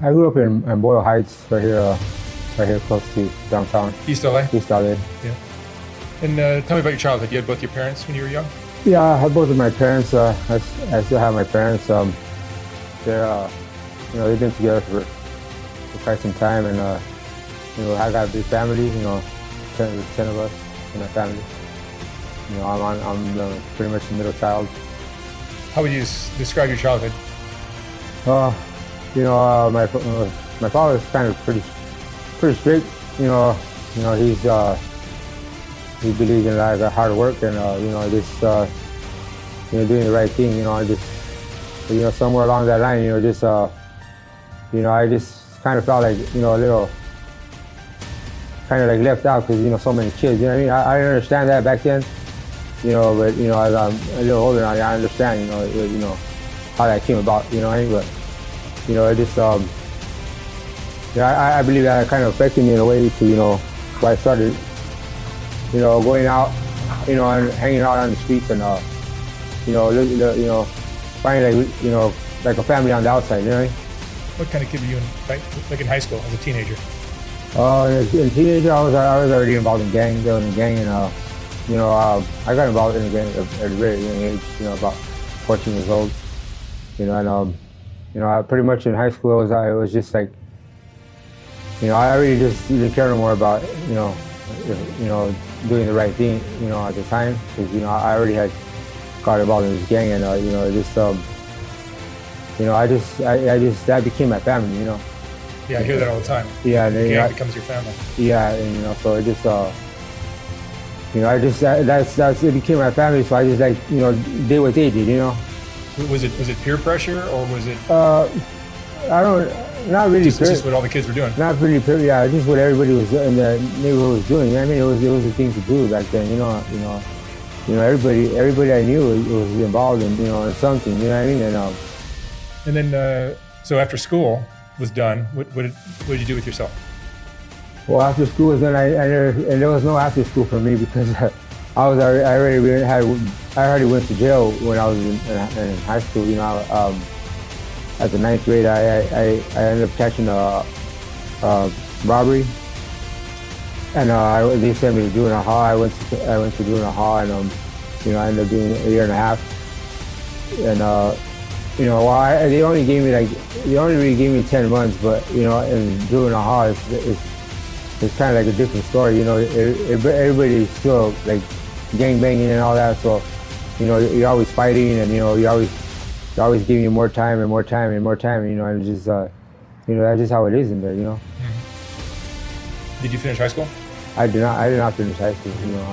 I grew up in Boyle Heights, right here close to downtown. East LA? East LA. Yeah. And tell me about your childhood. You had both your parents when you were young? Yeah, I had both of my parents. I still have my parents. They're, they've been together for quite some time, and I got a big family. 10 of us in my family. I'm pretty much the middle child. How would you describe your childhood? My father was kind of pretty strict. He believes in like hard work and doing the right thing. Somewhere along that line, I just kind of felt like a little kind of like left out because so many kids. I didn't understand that back then. But as I'm a little older now, I understand. How that came about. But I believe that kind of affected me in a way to why I started going out, and hanging out on the streets and finding like a family on the outside. What kind of kid were you in, like in high school as a teenager? In teenager, I was already involved in gang. There was a gang, and I got involved in a gang at a very young age. About 14 years old. I pretty much in high school it was just like, I really just didn't care no more about doing the right thing, at the time, because I already had got involved in this gang, and that became my family. Yeah, I hear that all the time. Yeah, and the gang becomes your family. Yeah, and so it just it became my family. So I just did what they did. Was it peer pressure, or was it? Not really. Just what all the kids were doing. Not really peer. Yeah, just what everybody was in the neighborhood was doing. It was a thing to do back then. Everybody I knew was involved in in something. And then so after school was done, what did you do with yourself? Well, after school was done, and there was no after school for me because I already went to jail when I was in high school. At the 9th grade, I ended up catching a robbery, and they sent me to juvenile hall. I went to juvenile hall, and I ended up doing a year and a half. And they only really gave me 10 months, but in juvenile hall, it's kind of like a different story. Everybody's still like gang banging and all that, so you're always fighting, and you're always giving you more time and more time and more time, and just that's just how it is in there. Did you finish high school? I did not finish high school. When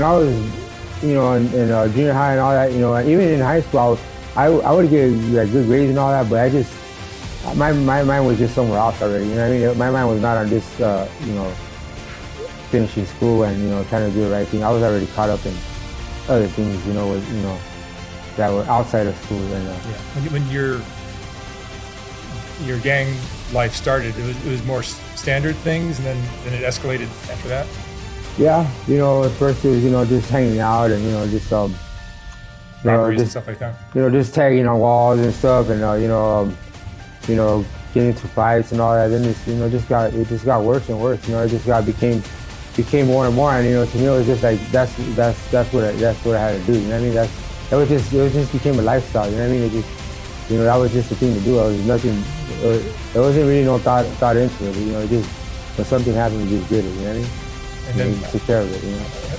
I was in junior high and all that, even in high school, I would get like good grades and all that, but I just my mind was just somewhere else already. My mind was not on this finishing school and trying to do the right thing. I was already caught up in other things, that were outside of school. And when your gang life started, it was more standard things, and then it escalated after that. Yeah, at first it was just hanging out and just robberies and stuff like that. Just tagging on walls and stuff, and getting into fights and all that. Then it just got worse and worse. It just became more and more, and to me it was just like that's what I had to do. It just became a lifestyle. It just that was just the thing to do. It was nothing. There wasn't really no thought into it. It just when something happened, you just did it. And then took care of it.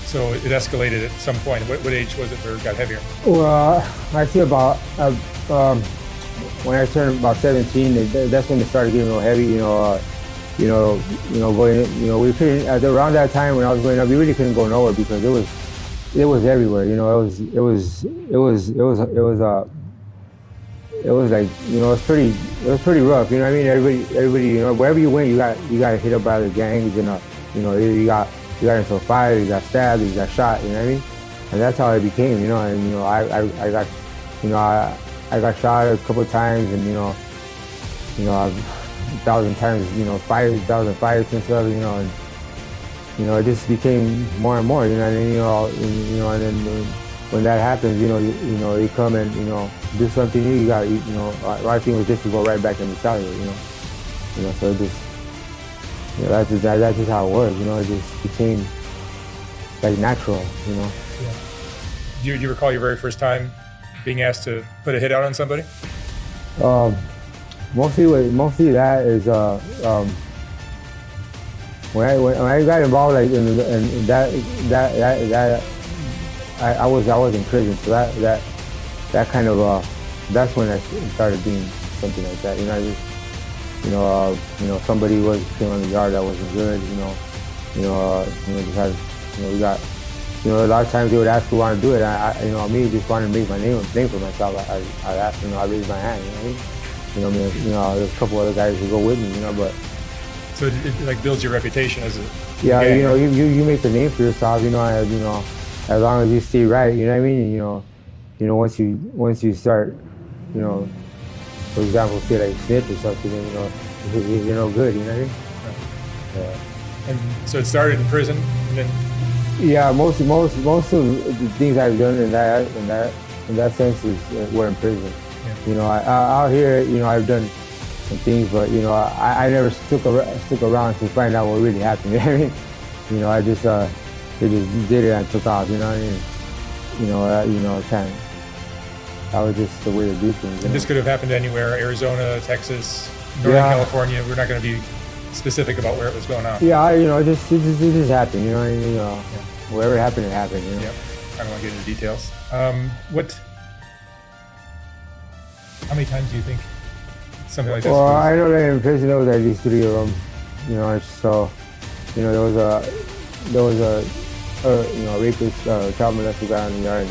So it escalated at some point. What age was it where it got heavier? Well, I see about when I turned about 17, that's when it started getting a little heavy. Going. We couldn't around that time when I was growing up. We really couldn't go nowhere because it was everywhere. It was like it was pretty rough. Everybody. Wherever you went, you got hit up by the gangs, and you got into a fight, you got stabbed, you got shot. And that's how it became. I got shot a couple of times, and 1,000 times, 5,000 fights and stuff, and it just became more and more, and then when that happens, you come and do something new. You got our thing was just to go right back and retaliate. So it just that's just how it was. It just became like natural. Yeah. Do you recall your very first time being asked to put a hit out on somebody? Mostly that is when I got involved like in that I was in prison, so that kind of that's when I started doing something like that. Somebody came on the yard that wasn't good. Just had we got a lot of times they would ask who wanted to do it. Me just wanted to make my name for myself. I asked, I raised my hand. There's a couple other guys who go with me. But so it like builds your reputation as a gang. You make the name for yourself. As long as you stay right. You know what I mean? Once you start, for example, say like snitch or something, then you're no good. You know what I mean? Right. Yeah. And so it started in prison, and then. Yeah, most of the things I've done in that sense were in prison. Yeah. Out here, I've done some things, but I never stuck around to find out what really happened. You know what I mean? I just they just did it and took off. You know what I mean? That was just the way to do things. And this could have happened anywhere: Arizona, Texas, Northern California. We're not going to be specific about where it was going on. Yeah, it just happened. Wherever it happened, it happened. Yeah, I don't want to get into details. How many times do you think something like this? Well, I know that in prison there was at least 3 of them. So there was a rapist, child molester guy in the yard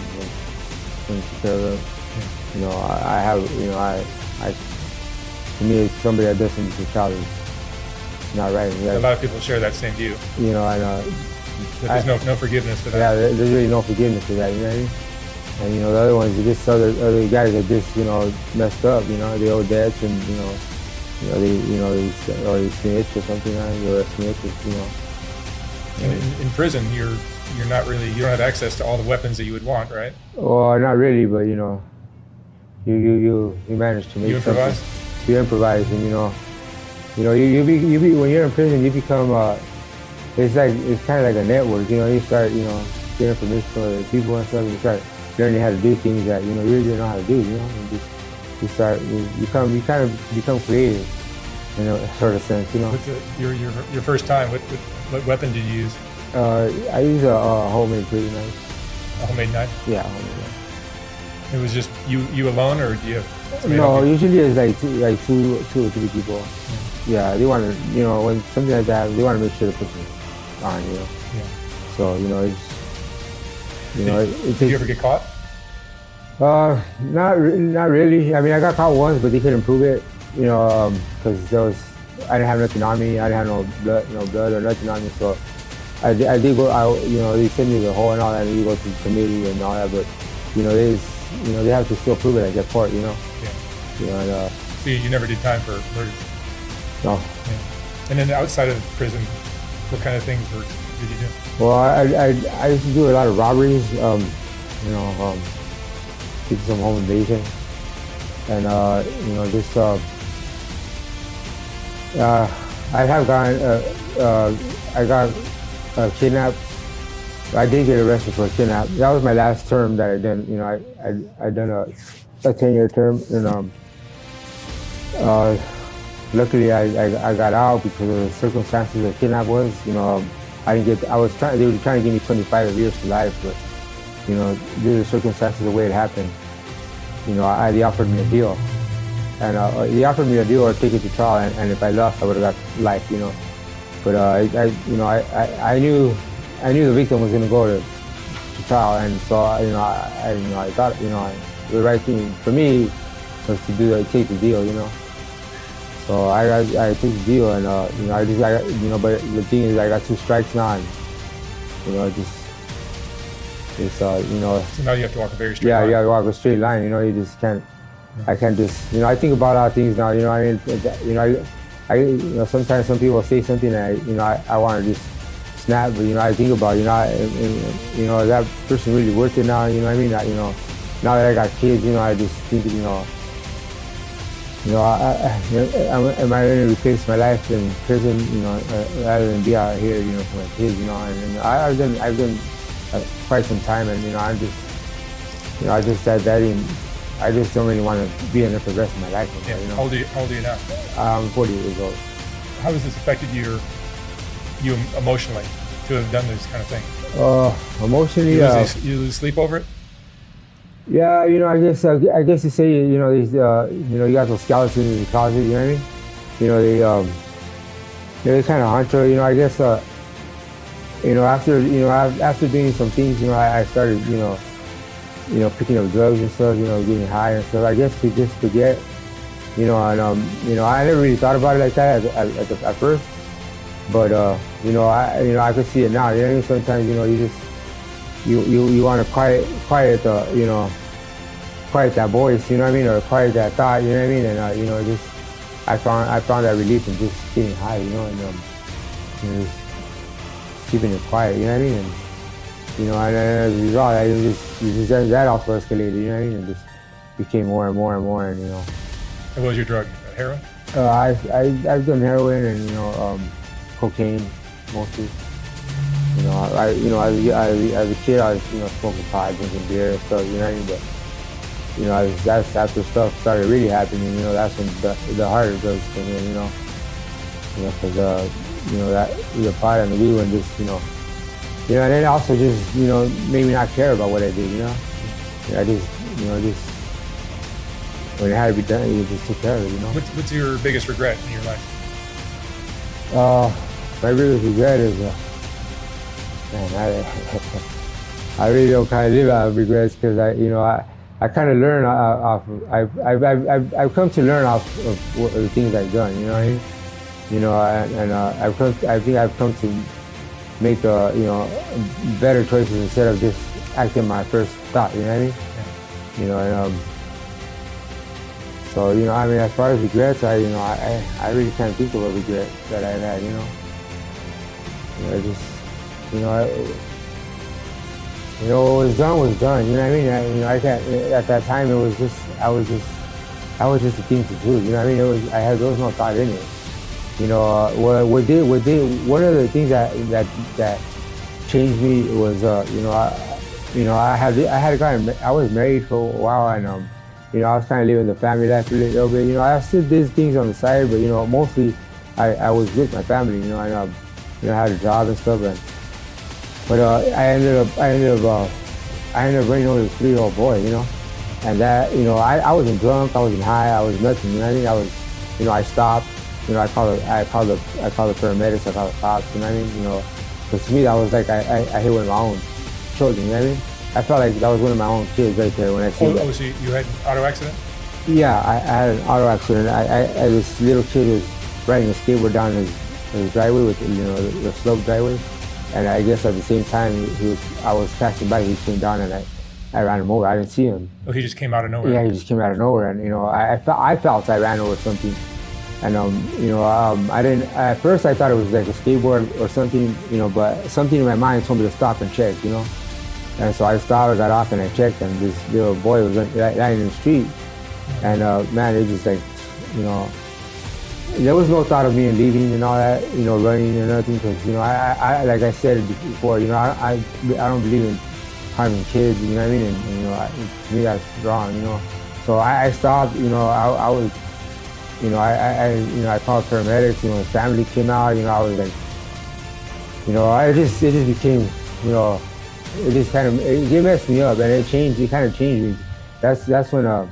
and took care of him. To me, it's somebody that does something to a child is not right. A lot of people share that same view. There's no forgiveness for that. Yeah, there's really no forgiveness for that. You know what I mean? And the other ones are just other guys that just messed up. They owe debts and they snitch or something. Or a snitch, And in prison, you don't have access to all the weapons that you would want, right? Well, not really, but you manage to make you improvise. Something. You improvise, and you be when you're in prison, you become it's kind of like a network. You start getting information from other people and stuff. You start learning how to do things that you really didn't know how to do. And you kind of become creative in a sort of sense. What's your first time? What weapon did you use? I use a homemade prison knife. A homemade knife? Yeah, homemade knife. It was just you alone, or do you have? No, usually it's like two or three people. Mm-hmm. Yeah, they want to when something like that, they want to make sure the person's on. Yeah. So it's. Did you ever get caught? Not really. I mean, I got caught once, but they couldn't prove it. Because I didn't have nothing on me. I didn't have no blood or nothing on me. So I did go. They sent me to the hole and all that. And you go to the committee and all that. But they have to still prove it at that court. Yeah. So you never did time for murder? No. Yeah. And then outside of prison, what kind of things did you do? Well, I used to do a lot of robberies. Did some home invasion, and just I have gotten I got kidnapped. I did get arrested for a kidnap. That was my last term that I done. I done a 10-year term, and luckily I got out because of the circumstances the kidnap was. I didn't get. They were trying to give me 25 years to life, but due to the circumstances, the way it happened, they offered me a deal, and they offered me a deal or take it to trial, and if I lost, I would have got life. But I knew the victim was going to go to trial, and so I thought the right thing for me was to take the deal. So I took the deal, and but the thing is, I got 2 strikes now, and So now you have to walk a very straight line. Yeah, you got to walk a straight line. You just can't. I can't just. I think about how things now. I sometimes some people say something, and I want to just snap, but I think about is that person really worth it now? You know what I mean? Now that I got kids, I just think am I going to replace my life in prison? Rather than be out here, for my kids. And I've done quite some time, and I'm just, I just I just don't really want to be in there for the rest of my life. Yeah. How old are you now? I'm 40 years old. How has this affected you emotionally to have done this kind of thing? Emotionally, you lose sleep over it? Yeah, I guess you say, these, you got those skeletons in the closet. You know what I mean? They kind of haunt you. I guess, after doing some things, I started, picking up drugs and stuff, getting high and stuff. I guess to just forget, and I never really thought about it like that at first. But I could see it now. You know what I mean? Sometimes, you just you want to quiet that voice. You know what I mean? Or quiet that thought. You know what I mean? And just I found that relief in just getting high. And just keeping it quiet. You know what I mean? And as a result, that also escalated. You know what I mean? And just became more and more and more. And And what was your drug? Heroin? I've done heroin and cocaine mostly. As a kid, I was smoking pot, drinking beer and stuff. You know what I mean? But that's after stuff started really happening. That's when the harder drugs came in. Because that the pot and the weed one just and then also just made me not care about what I did. I just when it had to be done, you just took care of it. What's your biggest regret in your life? My biggest regret is, I really don't kind of live out of regrets because I kind of learn off. I've come to learn off of the things I've done. You know what I mean? I think I've come to make better choices instead of just acting my first thought. You know what I mean? Yeah. So as far as regrets, I really can't think of a regret that I've had. What was done was done. You know what I mean? I can't. At that time, it was just I was just a thing to do. You know what I mean? There was no thought in it. One of the things that changed me was I was married for a while and I was kind of living the family life a little bit. I still did things on the side, but mostly I was with my family. I had a job and stuff, but I ended up bringing home this 3-year-old boy. And that I wasn't drunk, I wasn't high, I was nothing. You know what I mean? I stopped. I called the paramedics, I called the cops. You know what I mean? Because to me that was like I hit one of my own children. You know what I mean? I felt like that was one of my own kids right there when I see that. So you had an auto accident? Yeah, I had an auto accident. This little kid was riding a skateboard down his driveway with the slope driveway, and I guess at the same time I was passing by, he came down and I ran him over. I didn't see him. Oh, he just came out of nowhere. Yeah, he just came out of nowhere, and I felt I ran over something, and I didn't. At first I thought it was like a skateboard or something, but something in my mind told me to stop and check, And so I stopped, I got off, and I checked, and this little boy was lying in the street. And man, it just like, there was no thought of me leaving and all that, running or nothing, because I like I said before, I don't believe in harming kids, you know what I mean? And to me that's wrong, So I stopped, I was, I called paramedics, his family came out, I was like, it just became, it just kind of it messed me up, and it kind of changed me. That's when I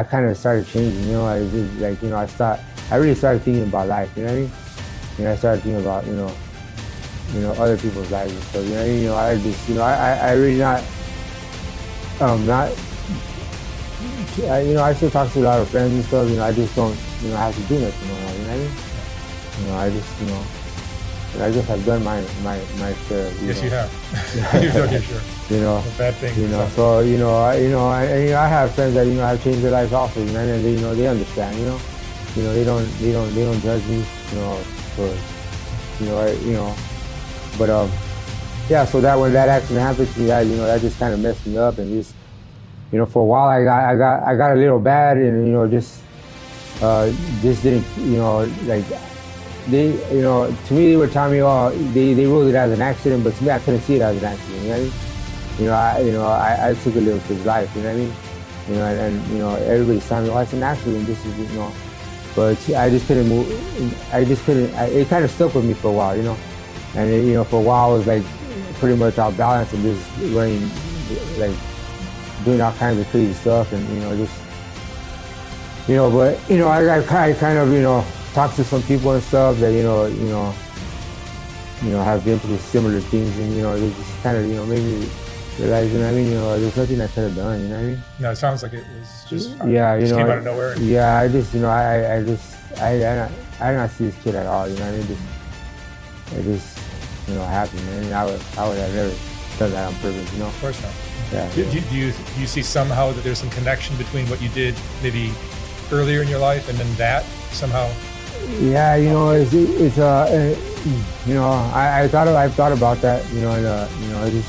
kind of started changing. I just like I really started thinking about life. You know what I mean? I started thinking about other people's lives and stuff. You know what I mean? I just I really I still talk to a lot of friends and stuff. I just don't have to do nothing no more. You know what I mean? I just I guess I've done my share. Yes, you have. You've done your share. The bad things. So I have friends that have changed their lives also. And they understand. They don't judge me. For But yeah, so that when that accident happened to me, that just kind of messed me up, and just for a while I got a little bad, and just didn't like they to me they were telling me, oh, they ruled it as an accident, but to me I couldn't see it as an accident. You know what I mean? I took a little kid's life. You know what I mean? And everybody's telling me, oh, it's an accident. This is. But I just couldn't move. I just couldn't. It kind of stuck with me for a while, And for a while I was like pretty much off balance and just running, like doing all kinds of crazy stuff, and just But I kind of talked to some people and stuff that have been through similar things, and they just kind of made me realize, there's nothing I could have done. You know what I mean? No, it sounds like it was just just came out of nowhere. Yeah, I just I did not see this kid at all. You know what I mean? It just happened, man. I would have never done that on purpose. Of course not. Yeah. Do you see somehow that there's some connection between what you did maybe earlier in your life and then that somehow? Yeah, it's I've thought about that, and I just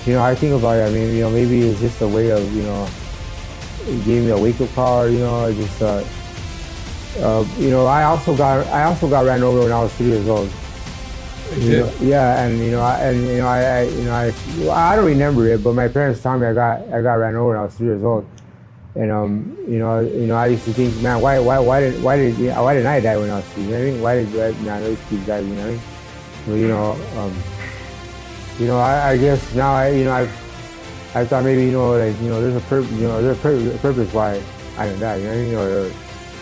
I think about it. I mean, maybe it's just a way of it gave me a wake up call. I just I also got ran over when I was 3 years old. Yeah, and I don't remember it, but my parents told me I got ran over when I was 3 years old, and I used to think, man, why didn't I die when I was 3? You know what I mean? Why did those kids die? You know what I mean? I guess now I thought maybe there's a purpose why I didn't die. You know what I mean?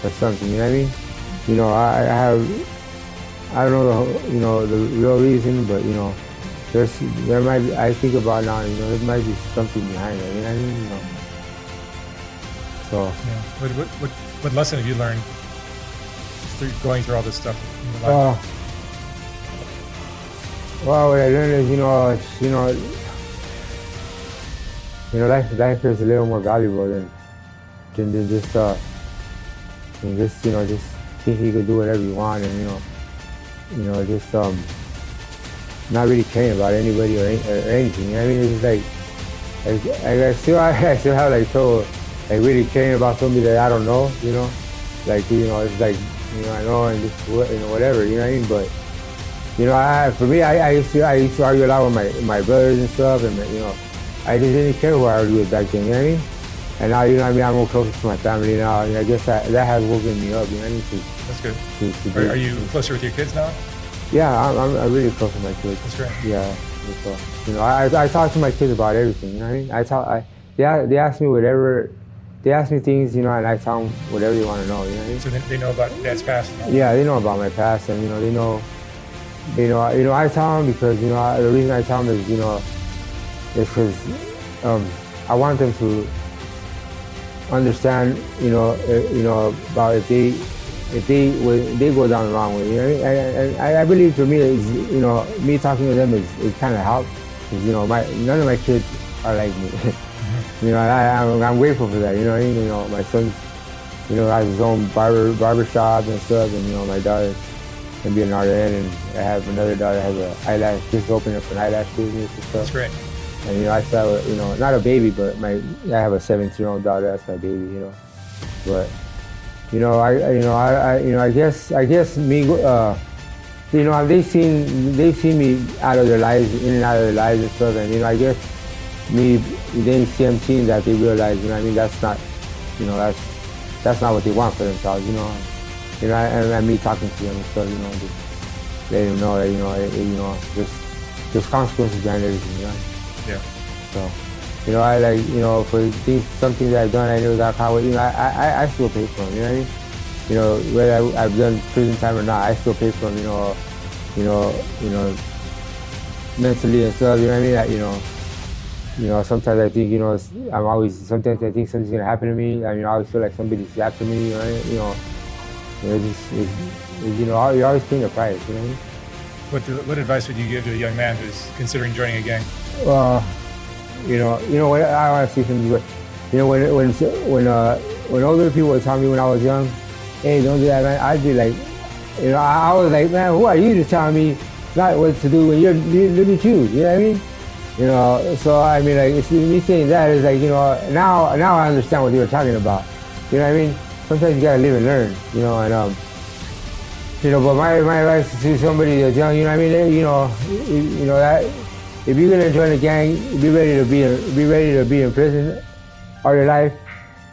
Or something. You know what I mean? I don't know the real reason, but there might be, I think about now, there might be something behind it. You know what I mean? So. Yeah. What lesson have you learned through going through all this stuff in your life? Well, what I learned is, life is a little more valuable than just just thinking you could do whatever you want, and just not really caring about anybody or anything. You know what I mean? It's just I still have like trouble like really caring about somebody that I don't know. It's like I know, and just whatever. You know what I mean? But for me, I used to argue a lot with my brothers and stuff, and I just didn't care who I argued with back then. You know what I mean? And now, I'm more closer to my family now, and I guess that has woken me up. You know what I mean? That's good. Are you closer with your kids now? Yeah, I'm really close with my kids. That's great. Yeah, so, I talk to my kids about everything. You know what I mean? They ask me whatever. They ask me things, and I tell them whatever they want to know. You know what I mean? So they know about Dad's past. Yeah, they know about my past, and they know. I tell them because the reason I tell them is is because I want them to understand about if they go down the wrong way. And I believe for me is me talking to them is kind of help, because none of my kids are like me. I'm grateful for that. My son has his own barber shop and stuff, and my daughter can be an RN, and I have another daughter that has an eyelash, just opened up an eyelash business and stuff. That's great. And I still have not a baby, but I have a 17-year-old daughter. That's my baby. But I guess me. They've seen me out of their lives, in and out of their lives and stuff, and I guess me then them seeing that, they realize, that's not, that's not what they want for themselves, and me talking to them and stuff, just letting them know that, there's consequences behind everything, Yeah. So, I for some things that I've done, I never got caught with, I still pay for them, you know what I mean? Whether I've done prison time or not, I still pay for them, mentally and stuff, you know what I mean? Sometimes I think, sometimes I think something's gonna happen to me. I always feel like somebody's after me, right? You're always paying the price, you know what I mean? What advice would you give to a young man who's considering joining a gang? What I want to say something, but when older people would tell me when I was young, hey, don't do that, man, I'd be like, I was like, man, who are you to tell me not what to do when you let me choose. You know what I mean? You know, so I mean, like, it's, me saying that is like, you know, now I understand what you were talking about. You know what I mean? Sometimes you gotta live and learn. You know, and you know, but my advice to somebody that's young, you know what I mean? You know that if you're gonna join a gang, be ready to be in prison all your life.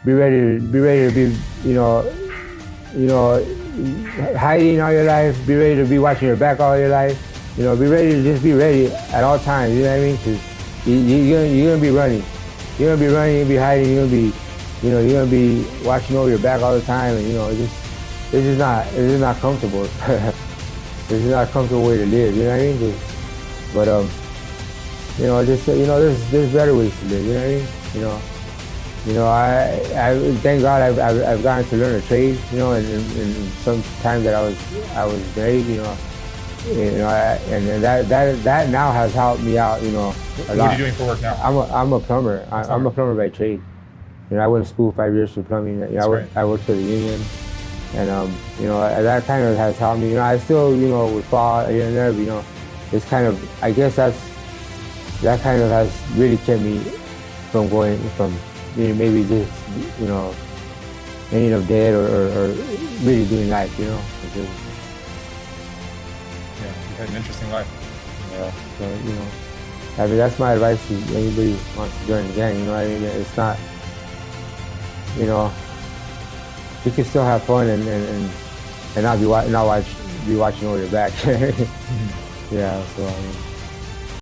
Be ready to be, you know, hiding all your life. Be ready to be watching your back all your life. You know, be ready to just be ready at all times. You know what I mean? Because you're gonna be running. You're gonna be running. You're gonna be hiding. You're gonna be, you know, you're gonna be watching over your back all the time. And you know, this is not comfortable. This is not a comfortable way to live. You know what I mean? But you know, just, you know, there's better ways to live. You know what I mean? You know, I thank God I've gotten to learn a trade. You know, and some time that I was married. You know, and that now has helped me out. You know, a lot. What are you doing for work now? I'm a plumber. I'm a plumber by trade. You know, I went to school 5 years for plumbing. You know, I worked for the union, and you know, that kind of has helped me. You know, I still, you know, would fall here and there, but, you know, it's kind of, I guess that kind of has really kept me from going from, you know, maybe just, you know, ending up dead or really doing life. You know. Because, yeah, you've had an interesting life. yeah, so, you know, I mean, that's my advice to anybody who wants to join the gang. You know what I mean? It's not, you know, you can still have fun and not be watching over your back. Yeah, so I mean.